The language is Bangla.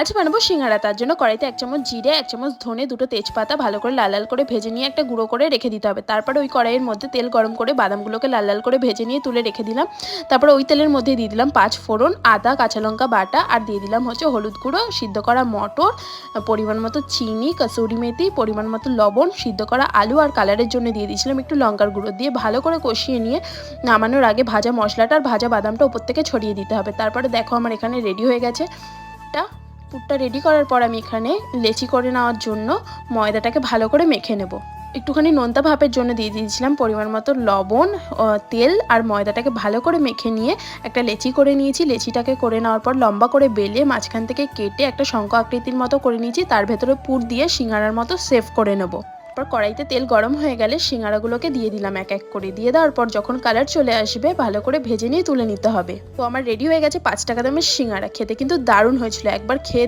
আজ বানাবো সিঙ্গারা। তার জন্য কড়াইতে 1 চামচ জিরে, 1 চামচ ধনে, 2টো তেজপাতা ভালো করে লাল লাল করে ভেজে নিয়ে একটা গুঁড়ো করে রেখে দিতে হবে। তারপরে ওই কড়াইয়ের মধ্যে তেল গরম করে বাদামগুলোকে লাল লাল করে ভেজে নিয়ে তুলে রেখে দিলাম। তারপরে ওই তেলের মধ্যে দিয়ে দিলাম 5 ফোড়ন, আদা, কাঁচা লঙ্কা বাটা আর দিয়ে দিলাম হলুদ গুঁড়ো, সিদ্ধ করা মটর, পরিমাণ মতো চিনি, কসুরি মেথি, পরিমাণ মতো লবণ, সিদ্ধ করা আলু আর কালারের জন্য দিয়ে দিয়েছিলাম একটু লঙ্কার গুঁড়ো। দিয়ে ভালো করে কষিয়ে নিয়ে নামানোর আগে ভাজা মশলাটা আর ভাজা বাদামটা উপর থেকে ছড়িয়ে দিতে হবে। তারপরে দেখো আমার এখানে রেডি হয়ে গেছে। পুরটা রেডি করার পর আমি এখানে লেচি করে নেওয়ার জন্য ময়দাটাকে ভালো করে মেখে নেব। একটুখানি নোনতা ভাপের জন্য দিয়ে দিয়েছিলাম পরিমাণ মতো লবণ, তেল আর ময়দাটাকে ভালো করে মেখে নিয়ে একটা লেচি করে নিয়েছি। লেচিটাকে করে নেওয়ার পর লম্বা করে বেলে মাঝখান থেকে কেটে একটা শঙ্খ আকৃতির মতো করে নিয়েছি। তার ভেতরে পুর দিয়ে সিঙ্গারার মতো সেভ করে নেব। তারপর কড়াইতে তেল গরম হয়ে গেলে সিঙ্গারাগুলোকে দিয়ে দিলাম এক এক করে। দিয়ে দেওয়ার পর যখন কালার চলে আসবে ভালো করে ভেজে নিয়ে তুলে নিতে হবে। তো আমার রেডি হয়ে গেছে 5 টাকা দামের সিঙ্গারা। খেতে কিন্তু দারুণ হয়েছিল, একবার খেয়ে